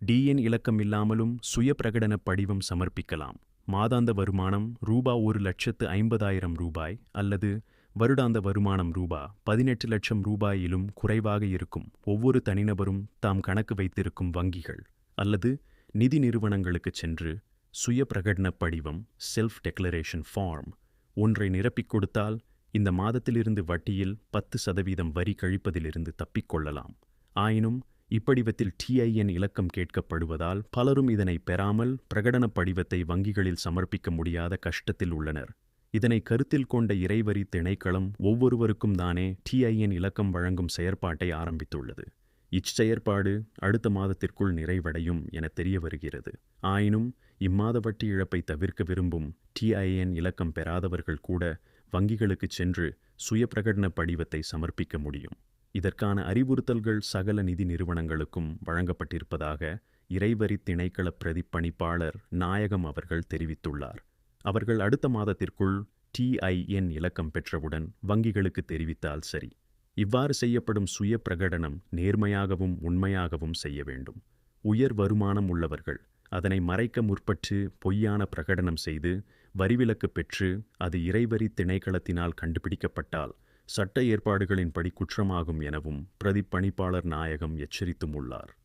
TN இலக்கம் இல்லாமலும் சுய பிரகடன படிவம் சமர்ப்பிக்கலாம். மாதாந்த வருமானம் ரூ.1,50,000 அல்லது வருடாந்த வருமானம் ரூ.18,00,000 குறைவாக இருக்கும் ஒவ்வொரு தனிநபரும் தாம் கணக்கு வைத்திருக்கும் வங்கிகள் அல்லது நிதி நிறுவனங்களுக்குச் சென்று சுய பிரகடன படிவம் செல்ஃப் டெக்ளரேஷன் ஃபார்ம் ஒன்றை நிரப்பிக் கொடுத்தால் இந்த மாதத்திலிருந்து வட்டியில் 10% வரி கழிப்பதிலிருந்து தப்பிக்கொள்ளலாம். ஆயினும் இப்படிவத்தில் டிஐஎன் இலக்கம் கேட்கப்படுவதால் பலரும் இதனை பெறாமல் பிரகடன படிவத்தை வங்கிகளில் சமர்ப்பிக்க முடியாத கஷ்டத்தில் உள்ளனர். இதனை கருத்தில் கொண்ட இறைவரி திணைக்களம் ஒவ்வொருவருக்கும் தானே டிஐஎன் இலக்கம் வழங்கும் செயற்பாட்டை ஆரம்பித்துள்ளது. இச்செயற்பாடு அடுத்த மாதத்திற்குள் நிறைவடையும் என தெரிய வருகிறது. ஆயினும் இம்மாத வட்டி இழப்பை தவிர்க்க விரும்பும் டிஐஎன் இலக்கம் பெறாதவர்கள் கூட வங்கிகளுக்குச் சென்று சுய பிரகடன படிவத்தை சமர்ப்பிக்க முடியும். இதற்கான அறிவுறுத்தல்கள் சகல நிதி நிறுவனங்களுக்கும் வழங்கப்பட்டிருப்பதாக இறைவரி திணைக்கள பிரதிப்பணிப்பாளர் நாயகம் அவர்கள் தெரிவித்துள்ளார். அவர்கள் அடுத்த மாதத்திற்குள் டிஐஎன் இலக்கம் பெற்றவுடன் வங்கிகளுக்கு தெரிவித்தால் சரி. இவ்வாறு செய்யப்படும் சுய பிரகடனம் நேர்மையாகவும் உண்மையாகவும் செய்ய வேண்டும். உயர் வருமானம் உள்ளவர்கள் அதனை மறைக்க முற்பட்டு பொய்யான பிரகடனம் செய்து வரிவிலக்கு பெற்று அது இறைவரி திணைக்களத்தினால் கண்டுபிடிக்கப்பட்டால் சட்ட ஏற்பாடுகளின்படி குற்றமாகும் எனவும் பிரதிப்பணிப்பாளர் நாயகம் எச்சரித்தும் உள்ளார்.